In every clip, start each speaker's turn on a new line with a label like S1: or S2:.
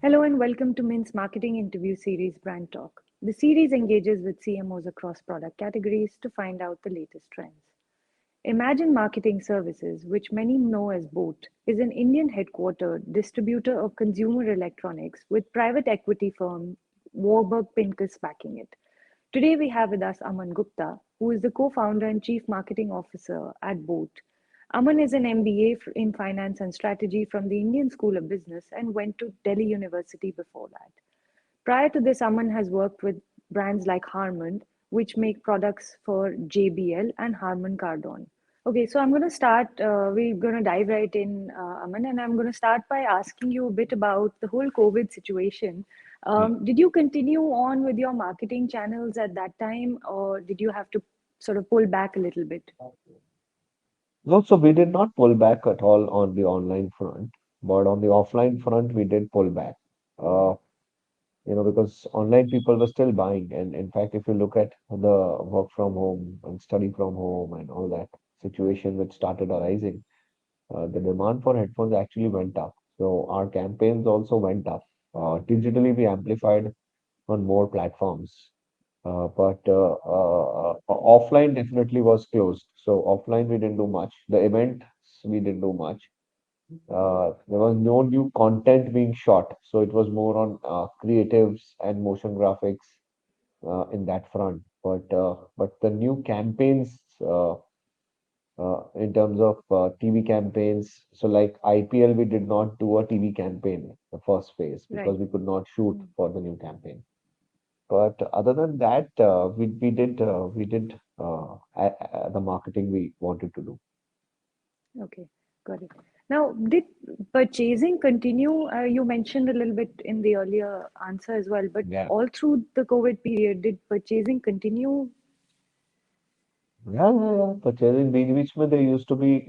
S1: Hello and welcome to Mint's marketing interview series Brand Talk. The series engages with CMOs across product categories to find out the latest trends. Imagine Marketing Services, which many know as BOAT, is an Indian headquartered distributor of consumer electronics with private equity firm Warburg Pincus backing it. Today we have with us Aman Gupta, who is the co-founder and chief marketing officer at BOAT. Aman is an MBA in finance and strategy from the Indian School of Business and went to Delhi University before that. Prior to this, Aman has worked with brands like Harman, which make products for JBL and Harman Kardon. Okay, so I'm going to start. We're going to dive right in, Aman, and I'm going to start by asking you a bit about the whole COVID situation.
S2: Hmm.
S1: Did you continue on with your marketing channels at that time, or did you have to sort of pull back a little bit?
S2: No, so we did not pull back at all on the online front, but on the offline front, we did pull back. Uh, because online people were still buying, and in fact, if you look at the work from home and study from home and all that situation which started arising, the demand for headphones actually went up. So our campaigns also went up. Digitally, we amplified on more platforms. But offline definitely was closed. So offline we didn't do much. The events we didn't do much. There was no new content being shot, so it was more on creatives and motion graphics in that front. But the new campaigns in terms of TV campaigns, so like IPL, we did not do a TV campaign the first phase
S1: Right.
S2: because we could not shoot
S1: Mm.
S2: for the new campaign. But other than that, we did the marketing we wanted to do.
S1: Okay, got it. Now, did purchasing continue? You mentioned a little bit in the earlier answer as well, but
S2: Yeah,
S1: all through the COVID period, did purchasing continue?
S2: yeah. Purchasing beach में there used to be,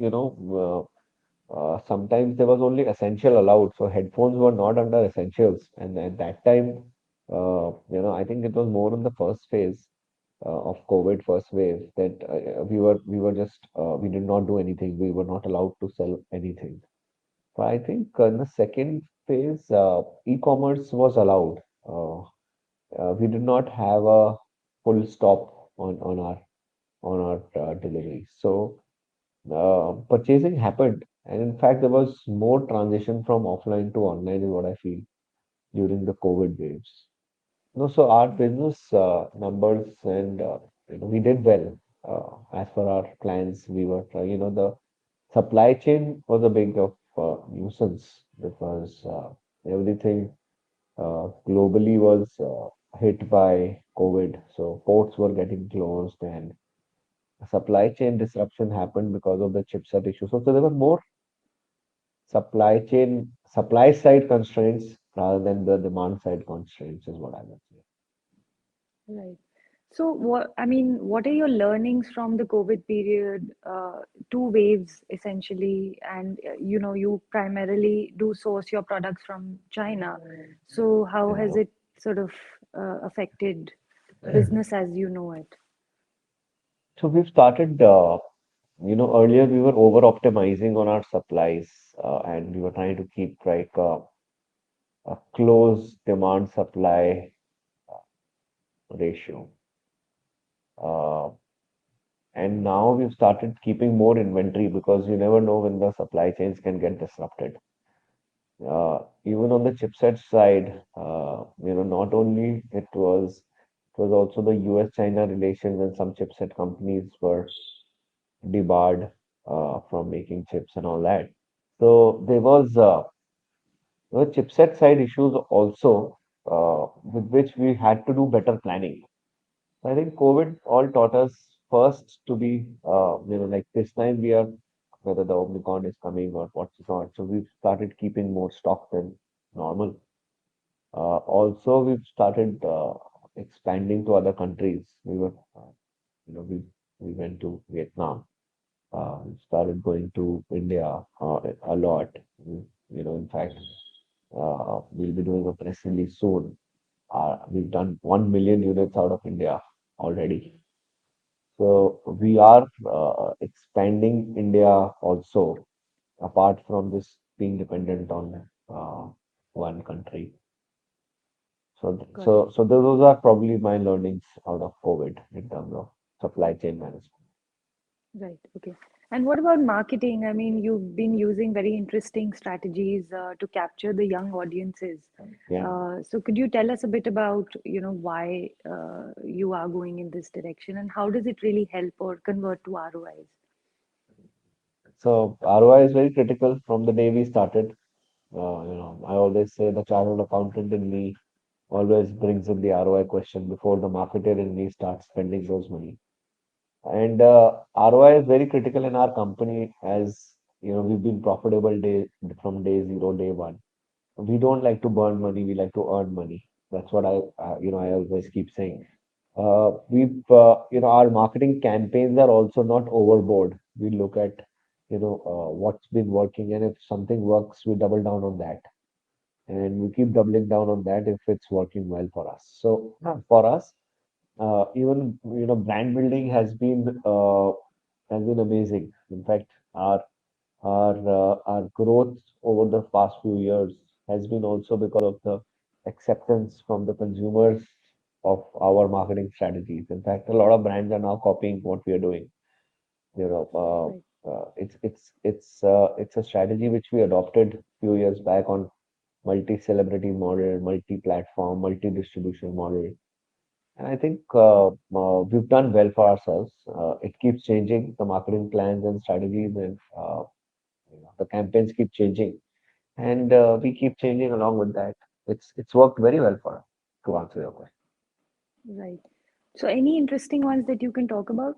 S2: sometimes there was only essential allowed, so headphones were not under essentials. And at that time, I think it was more in the first phase of COVID first wave that we did not do anything. We were not allowed to sell anything. But I think in the second phase, e-commerce was allowed. We did not have a full stop on our delivery. So purchasing happened, and in fact, there was more transition from offline to online, is what I feel during the COVID waves. No, so our business numbers and we did well as per our plans. We were, the supply chain was a big of nuisance because everything globally was hit by COVID. So ports were getting closed and supply chain disruption happened because of the chipset issue. So there were more supply side constraints rather than the demand side constraints, is what I would say.
S1: Right. So, what are your learnings from the COVID period? Two waves essentially, and you primarily do source your products from China. So, how has
S2: Yeah.
S1: it sort of affected business as you know it?
S2: So we've started, earlier we were over optimizing on our supplies and we were trying to keep like a close demand supply ratio. Uh, and now we've started keeping more inventory because you never know when the supply chains can get disrupted. Even on the chipset side, not only it was also the US-China relations and some chipset companies were debarred from making chips and all that. So there was chipset side issues also with which we had to do better planning. I think COVID all taught us first to be, like this time we are, whether the Omicron is coming or what's not. So we've started keeping more stock than normal. Also, we've started expanding to other countries. We went to Vietnam. We started going to India a lot. In fact, we'll be doing a press release soon. We've done 1 million units out of India already. So we are expanding India also, apart from this being dependent on one country.
S1: Got it.
S2: So those are probably my learnings out of COVID in terms of supply chain management.
S1: Right. Okay. And what about marketing? I mean, you've been using very interesting strategies to capture the young audiences.
S2: Yeah.
S1: So could you tell us a bit about, why you are going in this direction and how does it really help or convert to ROIs?
S2: So ROI is very critical from the day we started. I always say the chartered accountant in me always brings in the ROI question before the marketer in me starts spending those money. And ROI is very critical in our company as we've been profitable from day zero, day one. We don't like to burn money, we like to earn money. That's what I always keep saying. Our marketing campaigns are also not overboard. We look at, what's been working, and if something works, we double down on that. And we keep doubling down on that if it's working well for us. So for us, even, brand building has been amazing. In fact, our growth over the past few years has been also because of the acceptance from the consumers of our marketing strategies. In fact, a lot of brands are now copying what we are doing. You know,
S1: Right.
S2: it's a strategy which we adopted few years back on multi-celebrity model, multi-platform, multi-distribution model. And I think we've done well for ourselves. It keeps changing the marketing plans and strategies, and the campaigns keep changing, and we keep changing along with that. It's worked very well for us, to answer your question.
S1: Right. So any interesting ones that you can talk about,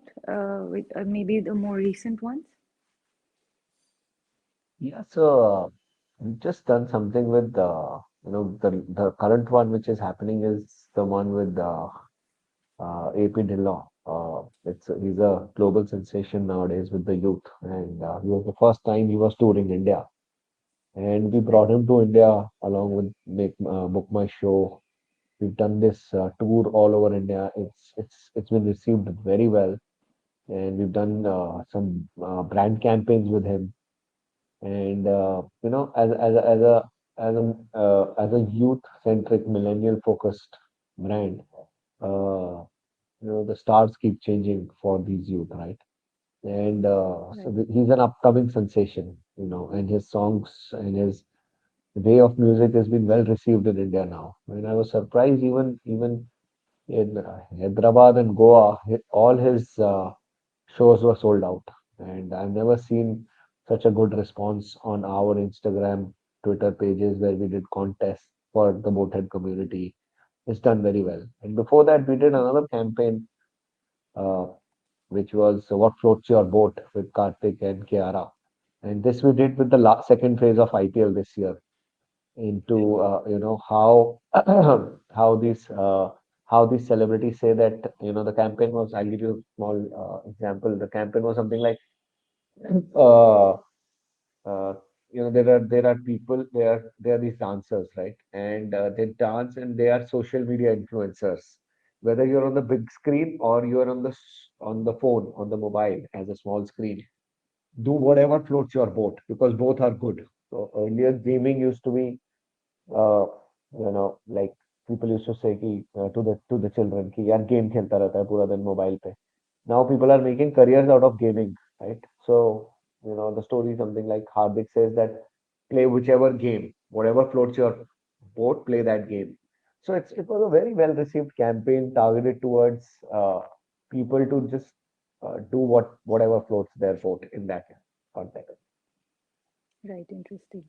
S1: with maybe the more recent ones?
S2: Yeah, so we've just done something with the current one which is happening is the one with AP Dillon. He's a global sensation nowadays with the youth, and he was the first time he was touring India, and we
S1: Right.
S2: brought him to India along with Book My Show. We've done this tour all over India. It's been received very well, and we've done some brand campaigns with him. And as a youth-centric, millennial-focused brand, uh, the stars keep changing for these youth, right? And
S1: Right.
S2: he's an upcoming sensation, and his songs and his way of music has been well received in India now. And I was surprised even in Hyderabad and Goa, all his shows were sold out. And I've never seen such a good response on our Instagram, Twitter pages where we did contests for the boathead community. It's done very well. And before that, we did another campaign, uh, which was What Floats Your Boat with Karthik and Kiara. And this we did with the second phase of IPL this year into how how these celebrities say that the campaign was. I'll give you a small example. The campaign was something like uh, uh, there are people, there are these dancers, right, and they dance and they are social media influencers, whether you're on the big screen or you're on the phone, on the mobile as a small screen. Do whatever floats your boat, because both are good. So earlier gaming used to be, uh, like people used to say to the children कि यार game खेलता रहता है पूरा दिन mobile पे. Now people are making careers out of gaming, right? So the story is something like Hardik says that play whichever game, whatever floats your boat, play that game. So it was a very well received campaign targeted towards people to just do whatever floats their boat in that context.
S1: Right, interesting.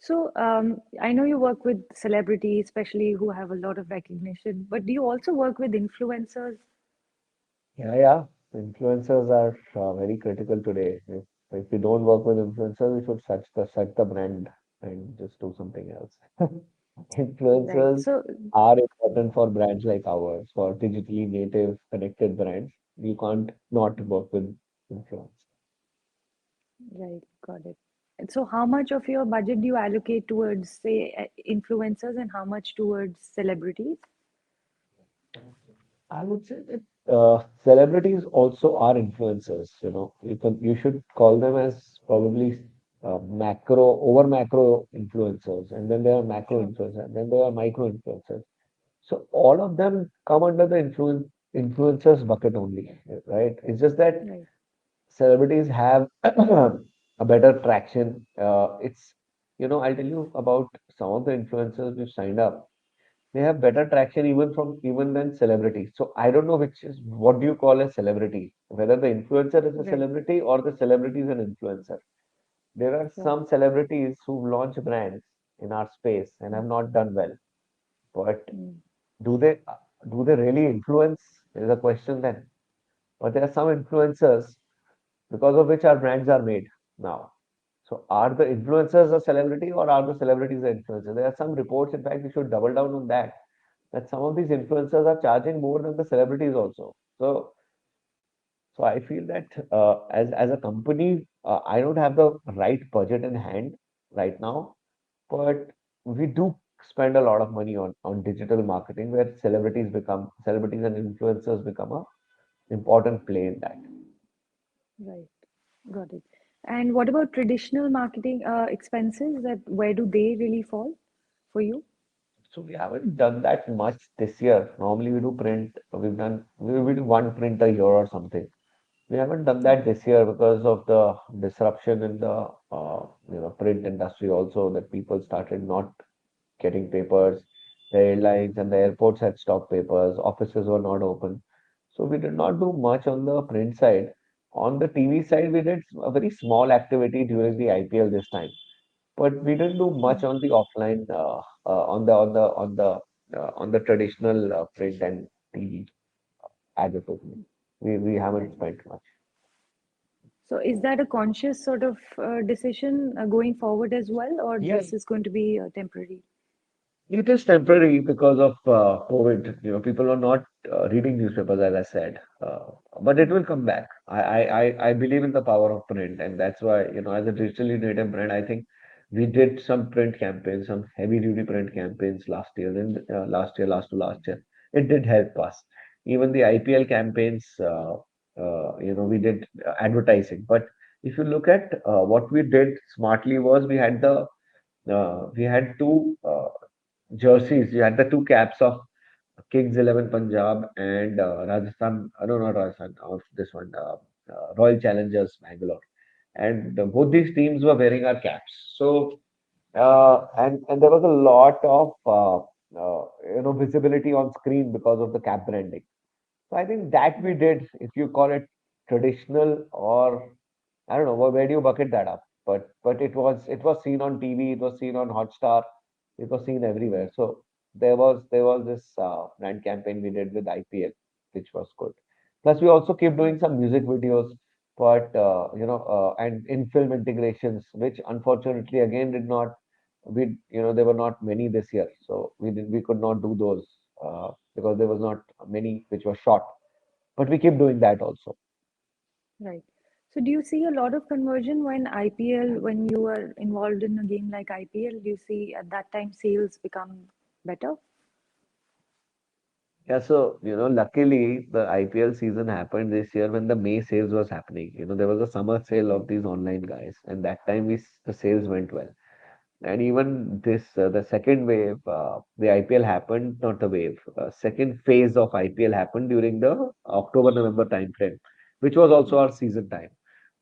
S1: So, I know you work with celebrities, especially who have a lot of recognition, but do you also work with influencers?
S2: Yeah, yeah. Influencers are very critical today. If we don't work with influencers, we should set the brand and just do something else.
S1: Right.
S2: Influencers
S1: So,
S2: are important for brands like ours, for digitally native, connected brands. You can't not work with influence.
S1: right, got it. And so, how much of your budget do you allocate towards, say, influencers and how much towards celebrities?
S2: I would say that celebrities also are influencers. You should call them as probably over macro influencers, and then there are macro
S1: Sure.
S2: influencers, and then there are micro influencers. So all of them come under the influencers bucket only, right? It's just that
S1: Right.
S2: celebrities have a better traction. I'll tell you about some of the influencers we've signed up. They have better traction even than celebrities. So I don't know which is what do you call a celebrity? Whether the influencer is a
S1: Right.
S2: celebrity or the celebrity is an influencer. There are
S1: Right.
S2: some celebrities who've launched brands in our space and have not done well. But
S1: Mm.
S2: do they do they really influence? Is a question then. But there are some influencers because of which our brands are made now. So are the influencers a celebrity or are the celebrities the influencers? There are some reports, in fact, we should double down on that some of these influencers are charging more than the celebrities also. So I feel that as a company, I don't have the right budget in hand right now, but we do spend a lot of money on digital marketing where celebrities and influencers become a important play in that.
S1: Right. Got it. And what about traditional marketing expenses? That where do they really fall for you?
S2: So we haven't done that much this year. Normally we do print. We do one print a year or something. We haven't done that
S1: Okay.
S2: this year because of the disruption in the print industry also that people started not getting papers. The airlines and the airports had stopped papers. Offices were not open. So we did not do much on the print side. On the TV side, we did a very small activity during the IPL this time, but we didn't do much
S1: Mm.
S2: on the offline, on the traditional print and TV advertising. We haven't
S1: Right.
S2: spent much.
S1: So is that a conscious sort of decision going forward as well, or
S2: Yes,
S1: this is going to be temporary?
S2: it is temporary because of COVID. People are not reading newspapers, as I said, but it
S1: Mm.
S2: will come back. I believe in the power of print, and that's why, as a digitally native brand, I think we did some print campaigns, some heavy-duty print campaigns last year, last to last year. It did help us. Even the IPL campaigns, we did advertising. But if you look at what we did smartly was we had two jerseys. You had the two caps of Kings 11 Punjab and Rajasthan. No, not Rajasthan. Of this one, Royal Challengers Bangalore. And both these teams were wearing our caps. So and there was a lot of visibility on screen because of the cap branding. So I think that we
S1: Right.
S2: did. If you call it traditional or I don't know, where do you bucket that up? But it was seen on TV, it was seen on Hotstar, it was seen everywhere.
S1: Right.
S2: So there was this brand campaign we did with IPL, which was good. Plus, we also keep doing
S1: Right.
S2: some music videos, but and in film integrations, which unfortunately again did not there were not many this year, so we could not do those because there was not many which were shot. But we keep doing that also.
S1: Right. So do you see a lot of conversion when IPL, when you are involved in a game like IPL, do you see at that time sales become better?
S2: Yeah, so luckily the IPL season happened this year when the May sales was happening. There was a summer sale
S1: Right.
S2: of these online guys, and that time the sales went well. And even the second wave, the IPL happened, not the wave, second phase of IPL happened during the October-November time frame, which was also
S1: Right.
S2: our season time.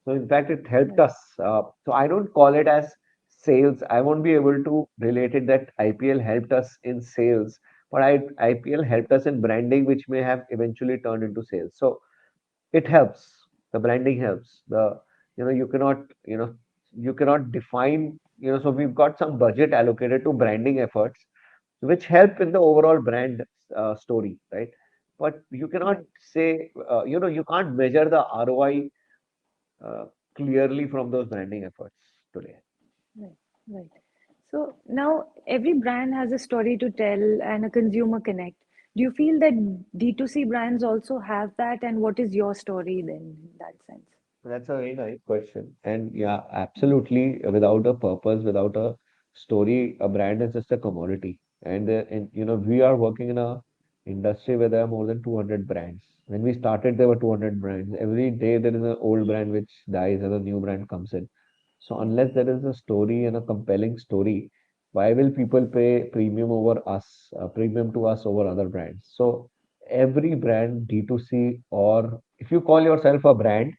S2: So in fact, it helped
S1: Right.
S2: us. So I don't call it as sales. I won't be able to relate it that IPL helped us in sales, but IPL helped us in branding, which may have eventually turned into sales. So it helps. The branding helps. You cannot you cannot define. So we've got some budget allocated to branding efforts, which help in the overall brand story, right? But you cannot
S1: Right.
S2: say you can't measure the ROI uh, clearly from those branding efforts today.
S1: Right. Right. So now every brand has a story to tell and a consumer connect. Do you feel that D2C brands also have that? And what is your story then in that sense?
S2: That's a very nice question. And yeah, absolutely. Without a purpose, without a story, a brand is just a commodity. And we are working in a industry where there are more than 200 brands. When we started, there were 200 brands. Every day there is an old brand which dies and a new brand comes in. So
S1: Right.
S2: unless there is a story and a compelling story, Why will people pay premium to us over other brands? So every brand, D2C, or if you call yourself a brand,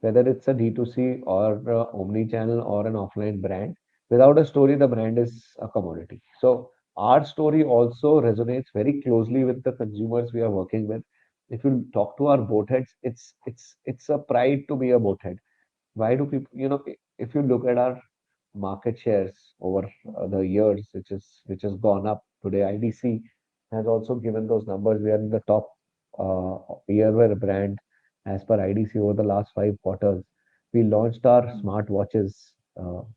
S2: whether it's a D2C or omni-channel or an offline brand, without a story, the brand is a commodity. So our story also resonates very closely with the consumers we are working with. If you talk to our boatheads, it's a pride to be a boathead. Why do people, if you look at our market shares over the years, which has gone up today, IDC has also given those numbers. We are in the top earwear brand as per IDC over the last 5 quarters. We launched our smartwatches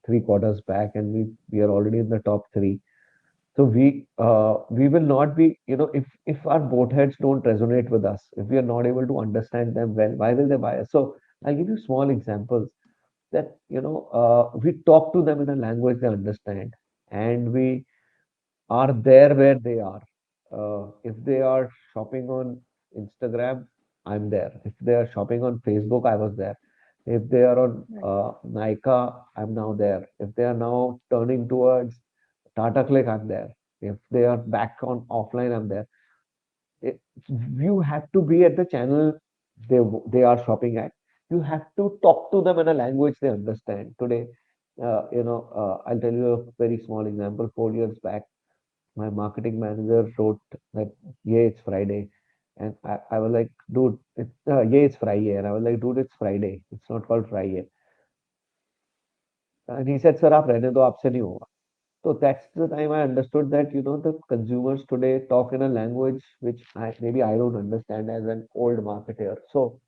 S2: 3 quarters back, and we are already in the top three. So we will not be, if our boat heads don't resonate with us, if we are not able to understand them well, why will they buy us? So I'll give you small examples that we talk to them in a language they understand, and we are there where they are. If they are shopping on Instagram, I'm there. If they are shopping on Facebook, I was there. If they are on
S1: Right.
S2: Nykaa, I'm now there. If they are now turning towards Tata Click, I'm there. If they are back on offline, I'm there. It, you have to be at the channel they are shopping at. You have to talk to them in a language they understand. Today, I'll tell you a very small example. 4 years back, my marketing manager wrote that, yeah, it's Friday. And I was like, dude, yeah, it's Friday. And I was like, dude, it's Friday. It's not called Friday. And he said, sir, आप रहने दो, आपसे नहीं होगा. So that's the time I understood that, the consumers today talk in a language which maybe I don't understand as an old marketer. So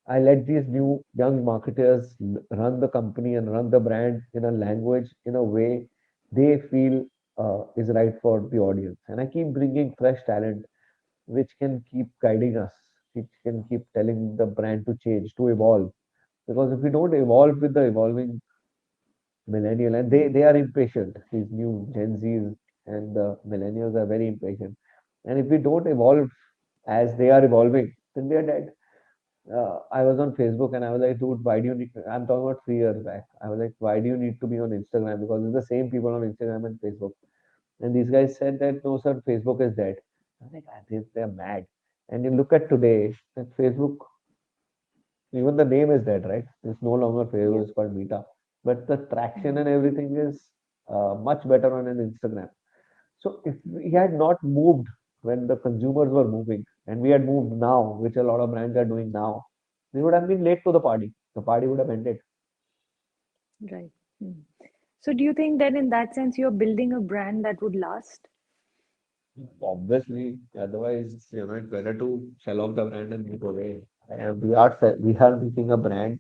S2: I let these new young marketers run the company and run the brand in a language, in a way they feel is right for the audience. And I keep bringing fresh talent which can keep guiding us, which can keep telling the brand to change, to evolve. Because if we don't evolve with the evolving millennial, and they are impatient, these new Gen Z's and the millennials are very impatient. And if we don't evolve as they are evolving, then we are dead. I was on Facebook and I was like, dude, why do you need? I'm talking about 3 years back. I was like, why do you need to be on Instagram? Because it's the same people on Instagram and Facebook. And these guys said that no, sir, Facebook is dead. I was like, they're mad. And you look at today, that Facebook, even the name is dead, right? It's no longer
S1: Yeah.
S2: Facebook, it's called Meta. But the traction
S1: Mhm.
S2: and everything is much better on an Instagram. So if we had not moved when the consumers were moving, and we had moved now, which a lot of brands are doing now, we would have been late to the party. The party would have ended.
S1: Right. Mm. So do you think that in that sense you're building a brand that would last?
S2: Obviously, otherwise, it's better to sell off the brand and move away. And we are making a brand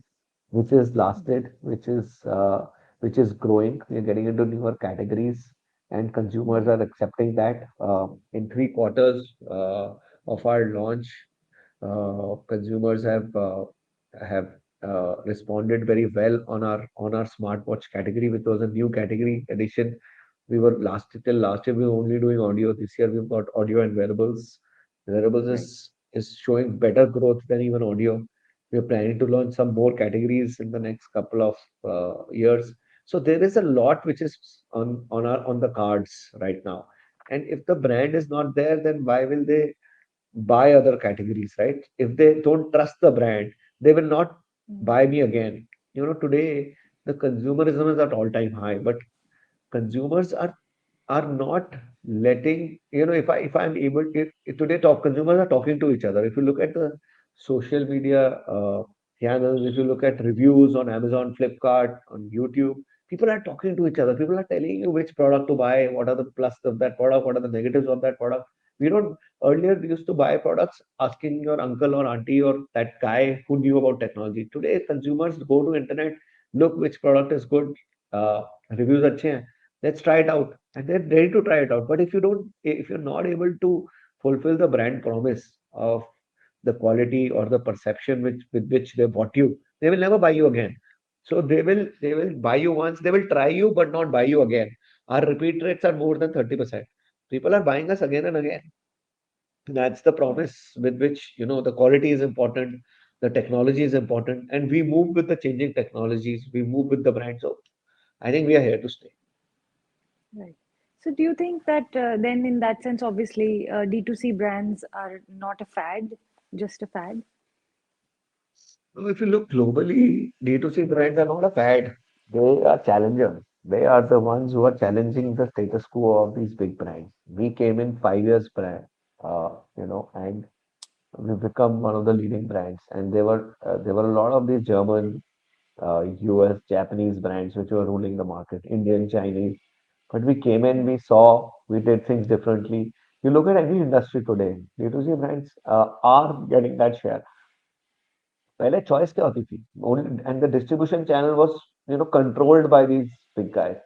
S2: which is
S1: Mhm.
S2: lasted, which is growing. We are getting into newer categories, and consumers
S1: Right.
S2: are accepting that. In 3 quarters of our launch, consumers have responded very well on our smartwatch category, which was a new category addition. We were last year we were only doing audio. This year we've got audio and wearables. Wearables
S1: Right.
S2: is showing better growth than even audio. We're planning to launch some more categories in the next couple of years. So there is a lot which is on the cards right now. And if the brand is not there, then why will they buy other categories, right? If they don't trust the brand, they will not
S1: Mm.
S2: buy me again. Today the consumerism is at all-time high, but consumers are not letting, if I'm able, if today top consumers are talking to each other. If you look at the social media channels, if you look at reviews on Amazon, Flipkart, on YouTube, people are talking to each other. People are telling you which product to buy, what are the plus of that product, what are the negatives of that product. We don't Earlier we used to buy products asking your uncle or auntie or that guy who knew about technology. Today consumers go to internet, look which product is good, reviews अच्छे हैं, let's try it out, and they're ready to try it out. But if you're not able to fulfill the brand promise of the quality or the perception with which they bought you, they will never buy you again. So they will buy you once, they will try you but not buy you again. Our repeat rates are more than 30%. People are buying us again and again. That's the
S1: Right.
S2: promise with which, the quality is important, the technology is important, and we move with the changing technologies, we move with the brand. So I think we are here to stay.
S1: Right. So do you think that then in that sense, obviously, D2C brands are not a fad, just a fad?
S2: So if you look globally, D2C brands are not a fad. They are challengers. They are the ones who are challenging the status quo of these big brands. We came in 5 years brand, and we've become one of the leading brands. And there were a lot of these German, US, Japanese brands which were ruling the market, Indian, Chinese. But we came in, we saw, we did things differently. You look at any industry today, D2C brands are getting that share. पहले choice क्या होती थी? Only, and the distribution channel was, controlled by these big guys.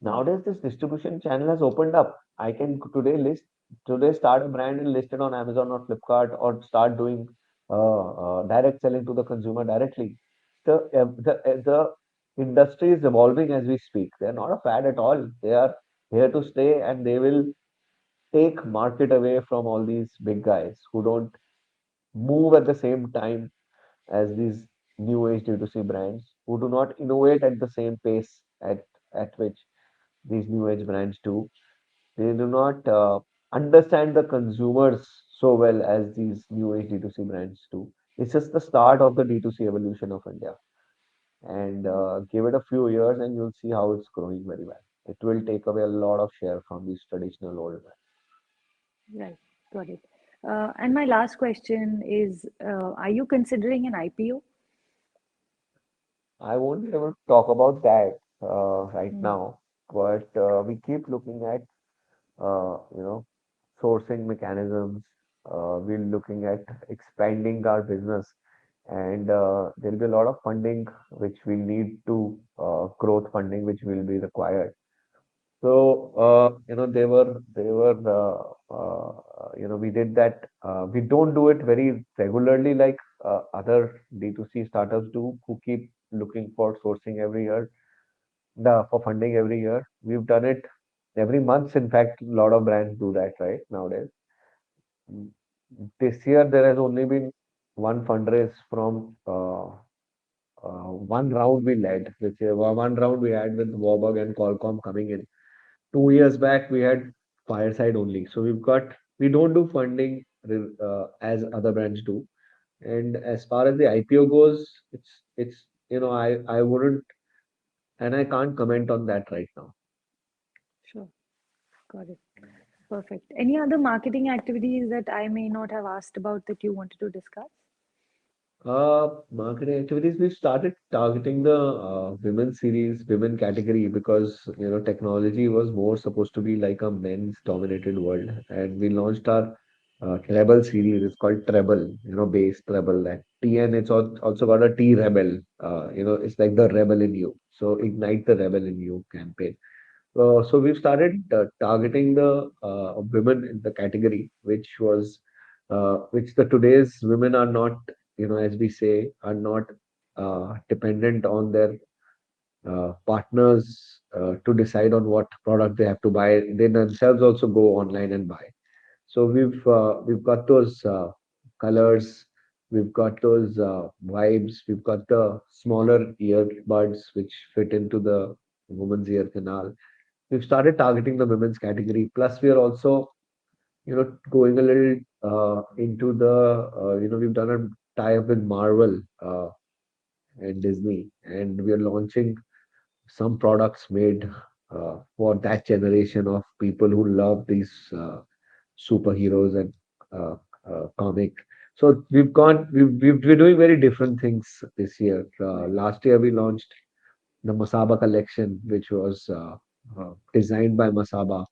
S2: Nowadays, this distribution channel has opened up. I can today start a brand and list it on Amazon or Flipkart or start doing direct selling to the consumer directly. The industry is evolving as we speak. They are not a fad at all. They are here to stay, and they will take market away from all these big guys who don't move at the same time as these new age D2C brands who do not innovate at the same pace at which these new age brands do. They do not understand the consumers so well as these new age D2C brands do. It's just the start of the D2C evolution of India. And give it a few years and you'll see how it's growing very well. It will take away a lot of share from these traditional old brands.
S1: Right. Got it. And my last question is, are you considering an IPO?
S2: I won't be able to talk about that right
S1: Hmm.
S2: now, but we keep looking at sourcing mechanisms. We're looking at expanding our business, and there'll be a lot of funding which we need to growth funding which will be required. So we did that. We don't do it very regularly like other D2C startups do, who keep looking for sourcing every year, for funding every year. We've done it every month. In fact, a lot of brands do that right nowadays. Mm, This year, there has only been one fundraise from one round we led, which one round we had with Warburg and Qualcomm coming in. 2 years back, we had Fireside only. So we don't do funding as other brands do. And as far as the IPO goes, I wouldn't, and I can't comment on that right now.
S1: Sure. Got it. Perfect. Any other marketing activities that I may not have asked about that you wanted to discuss?
S2: Marketing activities, we started targeting the women series, women category, because technology was more supposed to be like a men's dominated world, and we launched our Treble series. It's called Treble, base Treble. That T, and it's also got a T Rebel. It's like the rebel in you. So ignite the rebel in you campaign. So we've started targeting the women in the category, which the today's women are not, as we say, are not dependent on their partners to decide on what product they have to buy. They themselves also go online and buy. So we've got those colors, we've got those vibes, we've got the smaller earbuds which fit into the woman's ear canal. We've started targeting the women's category. Plus, we are also, going a little into we've done a tie-up with Marvel and Disney, and we are launching some products made for that generation of people who love these superheroes and uh, comic. So we're doing very different things this year.
S1: Right.
S2: Last year we launched the Masaba collection, which was designed by Masaba,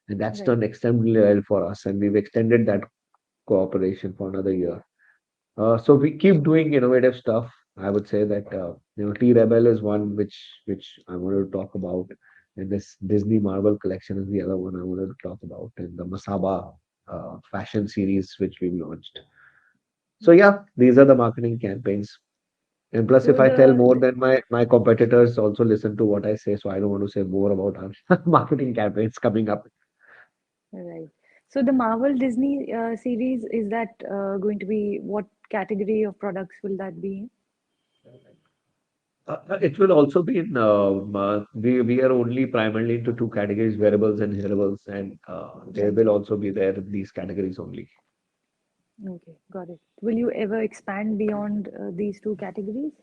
S2: and that's
S1: Right.
S2: done extremely well for us, and we've extended that cooperation for another year. So we keep doing innovative stuff. I would say that T Rebel is one which I wanted to talk about, and this Disney Marvel collection is the other one I wanted to talk about, and the Masaba fashion series which we've launched. So yeah, these are the marketing campaigns. And plus, if
S1: So
S2: I tell more, then my competitors also listen to what I say, so I don't want to say more about our marketing campaigns coming up.
S1: right. So the Marvel Disney series, is that going to be what category of products will that be in?
S2: It will also be in we are only primarily into two categories, wearables and hearables, and there
S1: Right.
S2: will also be there these categories only.
S1: Okay, got it. Will you ever expand beyond these two categories?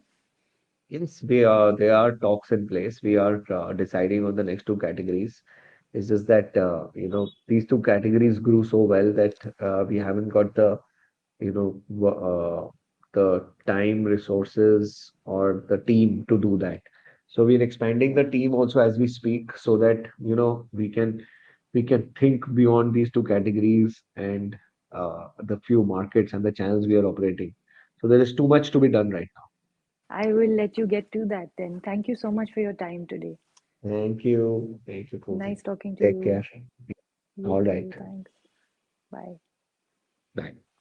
S2: Yes, we are. There are talks in place. We are deciding on the next two categories. It's just that these two categories grew so well that we haven't got the the time, resources, or the team to do that. So we're expanding the team also as we speak, so that we can think beyond these two categories and the few markets and the channels we are operating. So there is too much to be done right now.
S1: I will let you get to that then. Thank you so much for your time today.
S2: Thank you. Thank you, Pooja.
S1: Nice talking to
S2: Take
S1: you.
S2: care.
S1: You
S2: All right.
S1: too. Thanks. Bye.
S2: Bye.